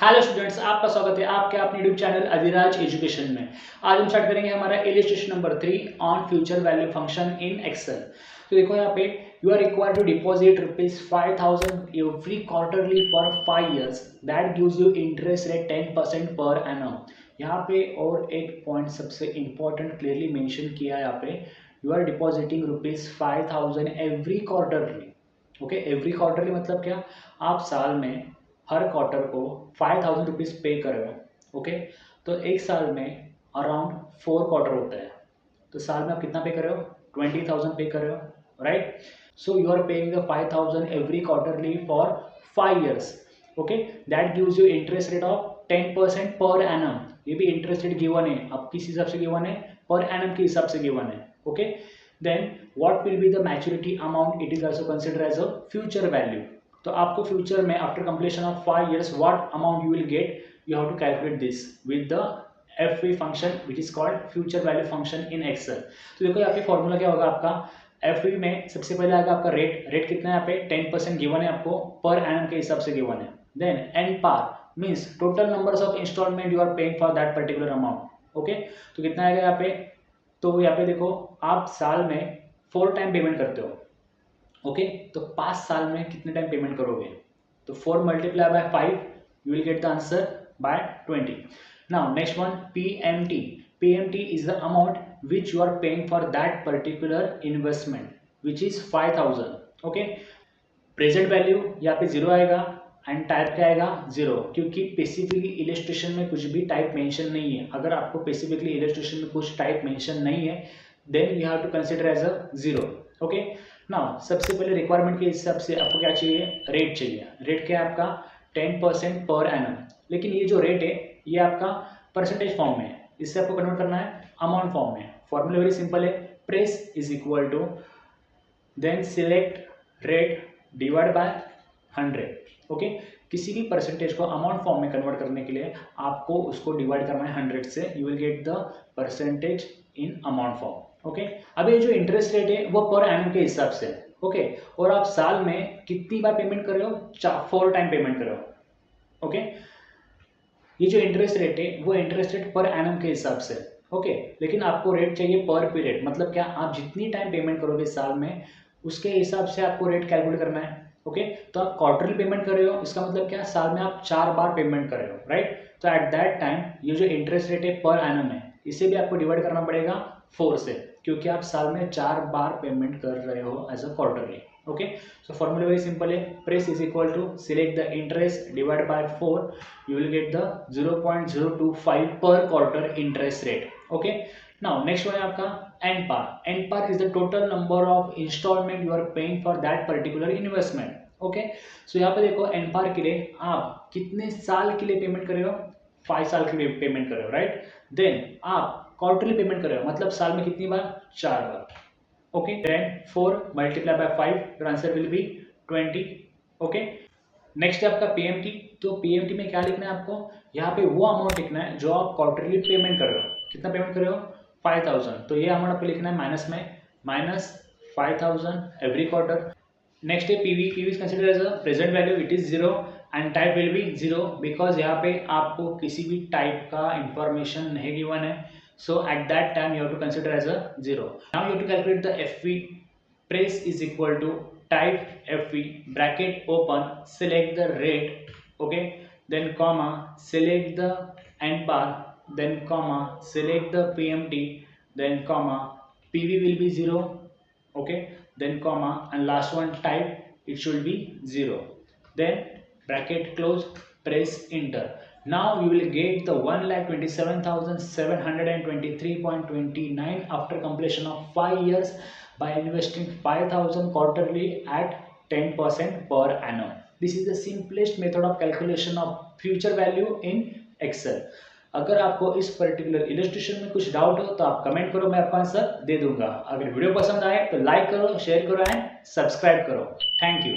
Hello students, आपका स्वागत है आपके अपने यूट्यूब चैनल अधिराज एजुकेशन में। आज हम स्टार्ट करेंगे हमारा illustration number 3 on future value function in Excel. तो देखो यहाँ पे you are required to deposit ₹5,000 every quarterly for 5 years that gives you interest rate 10% per annum. यहाँ पे और एक पॉइंट सबसे इंपॉर्टेंट क्लियरली मेंशन किया है यहाँ पे, you are depositing ₹5,000 every quarterly. Okay, every quarterly मतलब क्या, आप साल में हर क्वार्टर को 5,000 रुपीज़ पे कर रहे हो। ओके, तो एक साल में अराउंड 4 क्वार्टर होता है, तो साल में आप कितना पे कर रहे हो, 20,000 पे कर रहे हो, right. So you are paying the 5,000 every quarterly for 5 years। Okay, that gives you interest rate of 10% per annum. ये भी इंटरेस्ट रेट गिवन है, अब किस हिसाब से गिवन है, पर एनम के हिसाब से गिवन है। Okay, then what will be the maturity amount, it is also consider as a future value. तो आपको फ्यूचर में after completion of 5 years what amount you will get, you have to calculate this with the FV function which is called future value function in Excel. तो देखो यहाँ पे formula क्या होगा आपका, FV में सबसे पहले आएगा आपका रेट कितना है यहाँ पे 10% गिवन है आपको, पर एनम के हिसाब से गिवन है। Then N per means total numbers of instalment you are paying for that particular amount. Okay, तो कितना आएगा यहाँ पे, तो यहाँ पे देखो आप साल में 4 टाइम पेमेंट करते हो। ओके, तो 5 साल में कितने टाइम पेमेंट करोगे, तो 4 multiply by 5 you will get the answer by 20। Now next one PMT। PMT is the amount which you are paying for that particular investment which is 5,000। Okay, present value यहाँ पे 0 आएगा and type क्या आएगा 0, क्योंकि specifically illustration में कुछ भी type mention नहीं है। अगर आपको स्पेसिफिकली इलस्ट्रेशन में कुछ टाइप मेंशन नहीं है then you have to consider as a 0। Okay, now सबसे पहले रिक्वायरमेंट के हिसाब से आपको क्या चाहिए, रेट चाहिए। रेट क्या है आपका 10% पर एनम, लेकिन ये जो रेट है ये आपका परसेंटेज फॉर्म में है, इससे आपको कन्वर्ट करना है अमाउंट फॉर्म में। फॉर्मूला वेरी सिंपल है, press is equal to then select rate divide by 100। Okay, किसी भी परसेंटेज को अमाउंट फॉर्म में कन्वर्ट करने के लिए आपको उसको डिवाइड करना है 100 से, you will get the percentage in amount form. Okay, अब ये जो इंटरेस्ट रेट है वो पर एनम के हिसाब से है। ओके, और आप साल में कितनी बार पेमेंट कर रहे हो, 4 टाइम पेमेंट कर रहे हो। ओके, ये जो इंटरेस्ट रेट है वो इंटरेस्ट रेट पर एनम के हिसाब से। ओके, लेकिन आपको रेट चाहिए पर पीरियड, मतलब क्या, आप जितनी टाइम पेमेंट करोगे साल में उसके हिसाब से आपको रेट कैलकुलेट करना है। ओके, तो आप क्वार्टरली पेमेंट कर रहे हो, इसका मतलब क्या, साल में आप 4 बार पेमेंट कर रहे हो, राइट। तो एट दैट टाइम ये जो इंटरेस्ट रेट है पर एनम है, इसे भी आपको डिवाइड करना पड़ेगा 4 से, क्योंकि आप साल में 4 बार पेमेंट कर रहे हो as a quarterly. Okay, so formula very simple है, press is equal to select the interest divide by 4, you will get the 0.025 per quarter interest rate। okay, now next one है आपका N per. N per is the total number of instalment you are paying for that particular investment. Okay, so यहाँ पे देखो and पार के लिए आप कितने साल के लिए पेमेंट कर रहे हो, 5 साल के लिए पेमेंट कर रहे हो, राइट। देन आप क्वार्टरली पेमेंट कर रहे हो, मतलब साल में कितनी बार, 4 बार। Okay, then 4 multiply by 5, your answer will be 20। Okay, next है आपका PMT। तो PMT में क्या लिखना है आपको, यहाँ पे वो अमाउंट लिखना है जो आप क्वार्टरली पेमेंट कर रहे हो। कितना पेमेंट कर रहे हो, 5,000, तो ये अमाउंट आपको लिखना है माइनस में, माइनस 5,000 एवरी क्वार्टर। नेक्स्ट है PV। PV is consider as a present value, it is 0 and type will be 0 because यहाँ पे आपको किसी भी टाइप का इंफॉर्मेशन नहीं गिवन है। So at that time you have to consider as a 0। Now you have to calculate the FV। press is equal to type FV bracket open, select the rate, okay, then comma select the end bar, then comma select the PMT, then comma PV will be 0, okay, then comma and last one type, it should be 0, then bracket close, press enter. Now you will get the 1,27,723.29 after completion of 5 years by investing 5,000 quarterly at 10% per annum. This is the simplest method of calculation of future value in Excel. अगर आपको इस particular illustration में कुछ doubt हो तो आप comment करो, मैं आपका आंसर दे दूंगा। अगर वीडियो पसंद आए तो लाइक करो, शेयर करो एंड सब्सक्राइब करो। Thank you.